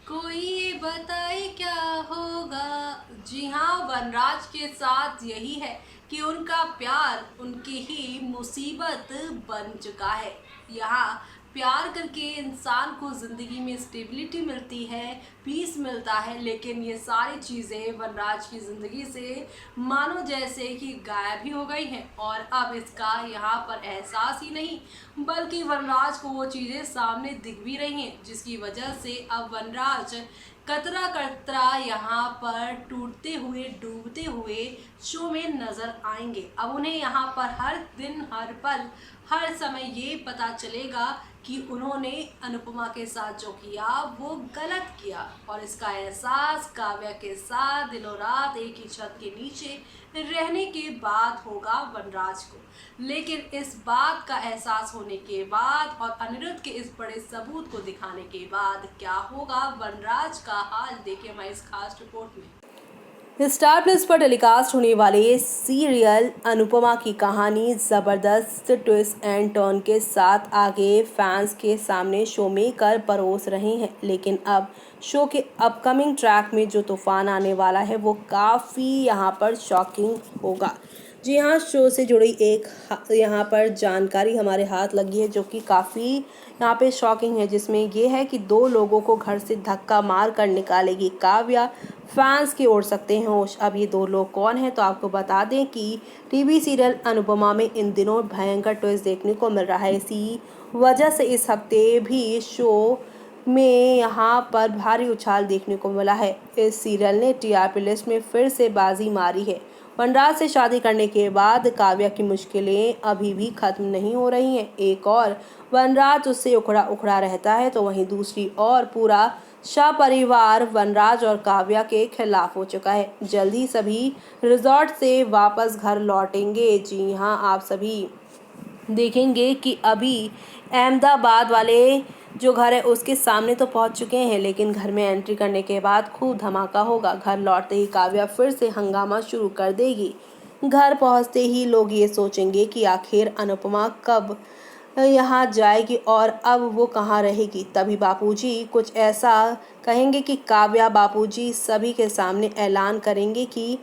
कोई ये बताए क्या होगा। जी हाँ, वनराज के साथ यही है कि उनका प्यार उनकी ही मुसीबत बन चुका है। यहाँ प्यार करके इंसान को ज़िंदगी में स्टेबिलिटी मिलती है, पीस मिलता है, लेकिन ये सारी चीज़ें वनराज की ज़िंदगी से मानो जैसे कि गायब ही हो गई हैं। और अब इसका यहाँ पर एहसास ही नहीं, बल्कि वनराज को वो चीज़ें सामने दिख भी रही हैं, जिसकी वजह से अब वनराज कतरा कतरा यहाँ पर टूटते हुए डूबते हुए शो में नजर आएंगे। अब उन्हें यहाँ पर हर दिन हर पल हर समय ये पता चलेगा कि उन्होंने अनुपमा के साथ जो किया वो गलत किया, और इसका एहसास काव्या के साथ दिनों रात एक ही छत के नीचे रहने के बाद होगा वनराज को। लेकिन इस बात का एहसास होने के बाद और अनिरुद्ध के इस बड़े सबूत को दिखाने के बाद क्या होगा वनराज का हाल, देखिए हमारी इस खास रिपोर्ट में। स्टार प्लस पर टेलीकास्ट होने वाले सीरियल अनुपमा की कहानी ज़बरदस्त ट्विस्ट एंड टर्न के साथ आगे फैंस के सामने शो मेकर परोस रहे हैं। लेकिन अब शो के अपकमिंग ट्रैक में जो तूफान आने वाला है वो काफ़ी यहाँ पर शॉकिंग होगा। जी हाँ, शो से जुड़ी एक यहाँ पर जानकारी हमारे हाथ लगी है जो कि काफ़ी यहाँ पे शॉकिंग है, जिसमें ये है कि 2 लोगों को घर से धक्का मार कर निकालेगी काव्या। फैंस की ओर सकते हैं होश। अब ये 2 लोग कौन हैं, तो आपको बता दें कि टीवी सीरियल अनुपमा में इन दिनों भयंकर ट्विस्ट देखने को मिल रहा है। इसी वजह से इस हफ्ते भी शो में यहाँ पर भारी उछाल देखने को मिला है। इस सीरियल ने टीआरपी लिस्ट में फिर से बाजी मारी है। वनराज से शादी करने के बाद काव्या की मुश्किलें अभी भी खत्म नहीं हो रही हैं। एक और वनराज उससे उखड़ा उखड़ा रहता है, तो वहीं दूसरी ओर पूरा शाह परिवार वनराज और काव्या के खिलाफ हो चुका है। जल्द ही सभी रिजॉर्ट से वापस घर लौटेंगे। जी हाँ, आप सभी देखेंगे कि अभी अहमदाबाद वाले जो घर है उसके सामने तो पहुंच चुके हैं, लेकिन घर में एंट्री करने के बाद खूब धमाका होगा। घर लौटते ही काव्या फिर से हंगामा शुरू कर देगी। घर पहुंचते ही लोग ये सोचेंगे कि आखिर अनुपमा कब यहाँ जाएगी और अब वो कहाँ रहेगी। तभी बापूजी कुछ ऐसा कहेंगे कि काव्या बापूजी सभी के सामने ऐलान करेंगे कि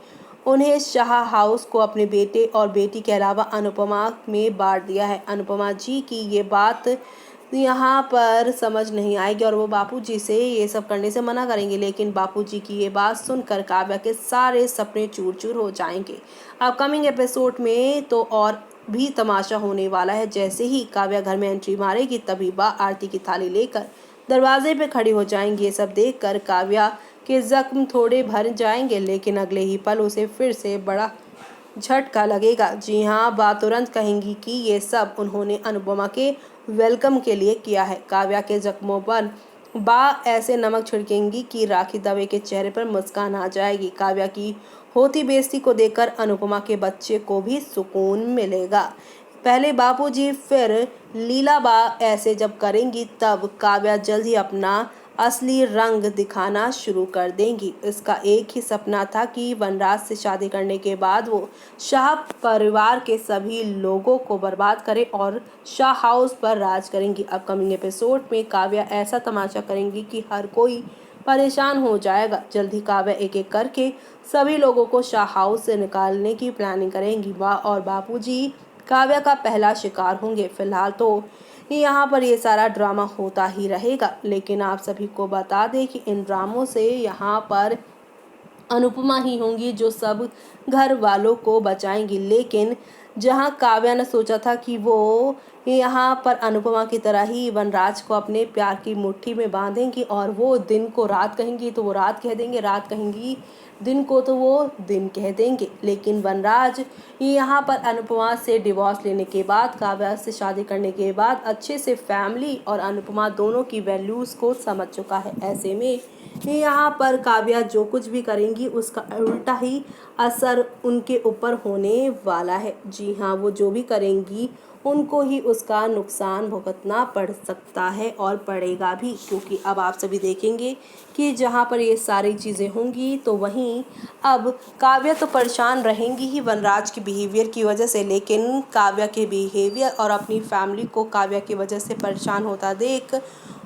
उन्हें शाह हाउस को अपने बेटे और बेटी के अलावा अनुपमा में बांट दिया है। अनुपमा जी की ये बात यहाँ पर समझ नहीं आएगी और वो बापूजी से ये सब करने से मना करेंगे, लेकिन बापूजी की ये बात सुनकर काव्या के सारे सपने चूर चूर हो जाएंगे। अपकमिंग एपिसोड में तो और भी तमाशा होने वाला है। जैसे ही काव्या घर में एंट्री मारेगी तभी बा आरती की थाली लेकर दरवाजे पे खड़ी हो जाएंगी। ये सब देखकर काव्या के जख्म थोड़े भर जाएंगे, लेकिन अगले ही पल उसे फिर से बड़ा झटका लगेगा। जी हाँ, बात तुरंत कहेंगी कि ये सब उन्होंने अनुपमा के वेलकम के लिए किया है। काव्या के जख्मों पर बा ऐसे नमक छिड़केंगी कि राखी दवे के चेहरे पर मुस्कान आ जाएगी। काव्या की होती बेइज्जती को देखकर अनुपमा के बच्चे को भी सुकून मिलेगा। पहले बापूजी फिर लीला बा ऐसे जब करेंगी तब काव्या जल्द ही अपना असली रंग दिखाना शुरू कर देंगी। इसका एक ही सपना था कि वनराज से शादी करने के बाद वो शाह परिवार के सभी लोगों को बर्बाद करे और शाह हाउस पर राज करेंगी। अपकमिंग एपिसोड में काव्या ऐसा तमाशा करेंगी कि हर कोई परेशान हो जाएगा। जल्द ही काव्या एक एक करके सभी लोगों को शाह हाउस से निकालने की प्लानिंग करेंगी। बा और बापूजी काव्या का पहला शिकार होंगे। फिलहाल तो यहाँ पर ये सारा ड्रामा होता ही रहेगा, लेकिन आप सभी को बता दें कि इन ड्रामों से यहाँ पर अनुपमा ही होंगी जो सब घर वालों को बचाएंगी। लेकिन जहाँ काव्या ने सोचा था कि वो यहाँ पर अनुपमा की तरह ही वनराज को अपने प्यार की मुट्ठी में बांधेंगी और वो दिन को रात कहेंगी तो वो रात कह देंगे, रात कहेंगी दिन को तो वो दिन कह देंगे, लेकिन वनराज यहाँ पर अनुपमा से डिवोर्स लेने के बाद, काव्या से शादी करने के बाद अच्छे से फैमिली और अनुपमा दोनों की वैल्यूज़ को समझ चुका है। ऐसे में यहाँ पर काव्या जो कुछ भी करेंगी उसका उल्टा ही असर उनके ऊपर होने वाला है। जी हाँ, वो जो भी करेंगी उनको ही उसका नुकसान भुगतना पड़ सकता है और पड़ेगा भी, क्योंकि अब आप सभी देखेंगे कि जहाँ पर ये सारी चीज़ें होंगी तो वहीं अब काव्या तो परेशान रहेंगी ही वनराज के बिहेवियर की वजह से, लेकिन काव्या के बिहेवियर और अपनी फैमिली को काव्या की वजह से परेशान होता देख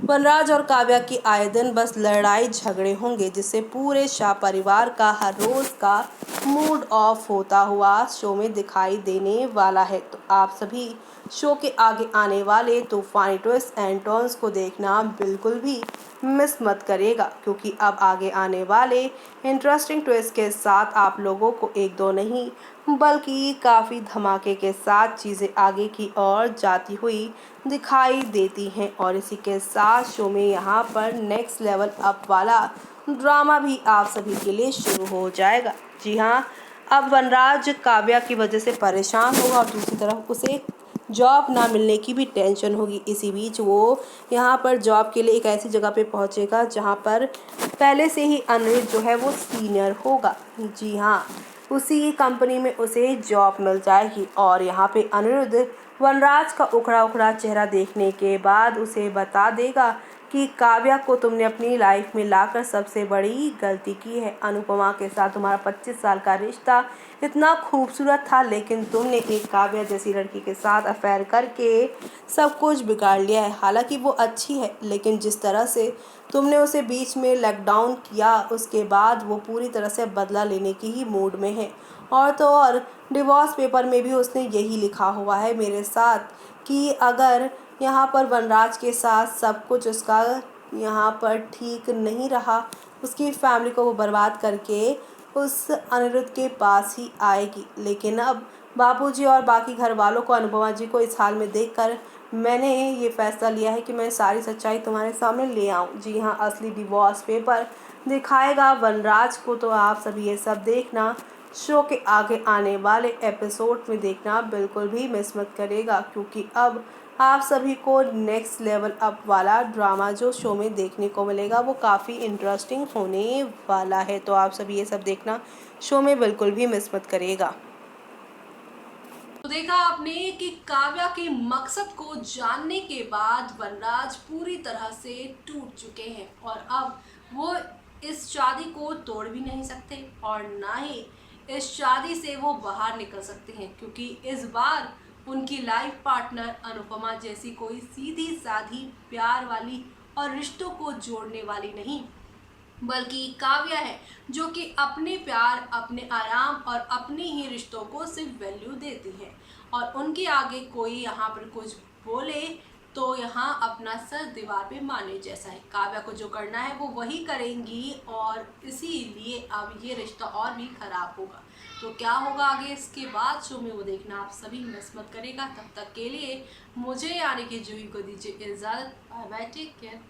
वनराज और काव्या की आए दिन बस लड़ाई झगड़े होंगे, जिससे पूरे शाह परिवार का हर रोज का मूड ऑफ होता हुआ शो में दिखाई देने वाला है। तो आप सभी शो के आगे आने वाले तूफानी ट्विस्ट एंड टर्न्स को देखना बिल्कुल भी मिस मत करेगा, क्योंकि अब आगे आने वाले इंटरेस्टिंग ट्विस्ट के साथ आप लोगों को एक दो नहीं बल्कि काफ़ी धमाके के साथ चीज़ें आगे की ओर जाती हुई दिखाई देती हैं। और इसी के साथ शो में यहाँ पर नेक्स्ट लेवल अप वाला ड्रामा भी आप सभी के लिए शुरू हो जाएगा। जी हाँ, अब वनराज काव्या की वजह से परेशान होगा और दूसरी तरफ उसे जॉब ना मिलने की भी टेंशन होगी। इसी बीच वो यहाँ पर जॉब के लिए एक ऐसी जगह पे पहुँचेगा जहाँ पर पहले से ही अनिरुद्ध जो है वो सीनियर होगा। जी हाँ, उसी कंपनी में उसे जॉब मिल जाएगी और यहाँ पे अनिरुद्ध वनराज का उखड़ा उखड़ा चेहरा देखने के बाद उसे बता देगा कि काव्या को तुमने अपनी लाइफ में लाकर सबसे बड़ी गलती की है। अनुपमा के साथ तुम्हारा 25 साल का रिश्ता इतना खूबसूरत था, लेकिन तुमने एक काव्या जैसी लड़की के साथ अफेयर करके सब कुछ बिगाड़ लिया है। हालांकि वो अच्छी है, लेकिन जिस तरह से तुमने उसे बीच में लॉकडाउन किया, उसके बाद वो पूरी तरह से बदला लेने की ही मूड में है। और तो और डिवोर्स पेपर में भी उसने यही लिखा हुआ है मेरे साथ कि अगर यहाँ पर वनराज के साथ सब कुछ उसका यहाँ पर ठीक नहीं रहा, उसकी फैमिली को वो बर्बाद करके उस अनिरुद्ध के पास ही आएगी। लेकिन अब बापूजी और बाकी घर वालों को, अनुपमा जी को इस हाल में देखकर मैंने ये फैसला लिया है कि मैं सारी सच्चाई तुम्हारे सामने ले आऊँ। जी हाँ, असली डिवोर्स पेपर दिखाएगा वनराज को। तो आप सभी ये सब देखना, शो के आगे आने वाले एपिसोड में देखना बिल्कुल भी मिस मत करेगा, क्योंकि अब आप सभी को नेक्स्ट लेवल अप वाला ड्रामा जो शो में देखने को मिलेगा वो काफ़ी इंटरेस्टिंग होने वाला है। तो आप सभी ये सब देखना, शो में बिल्कुल भी मिस मत करेगा। तो देखा आपने कि काव्या के मकसद को जानने के बाद वनराज पूरी तरह से टूट चुके हैं और अब वो इस शादी को तोड़ भी नहीं सकते और ना ही इस शादी से वो बाहर निकल सकते हैं, क्योंकि इस बार उनकी लाइफ पार्टनर अनुपमा जैसी कोई सीधी साधी प्यार वाली और रिश्तों को जोड़ने वाली नहीं, बल्कि काव्या है जो कि अपने प्यार, अपने आराम और अपने ही रिश्तों को सिर्फ वैल्यू देती है। और उनके आगे कोई यहाँ पर कुछ बोले तो यहाँ अपना सर दीवार पे मारने जैसा है। काव्या को जो करना है वो वही करेंगी और इसीलिए अब ये रिश्ता और भी खराब होगा। तो क्या होगा आगे इसके बाद शो में वो देखना आप सभी मिस मत करेगा। तब तक के लिए मुझे यानी कि जूही को दीजिए इजाज़त। Bye bye, take care.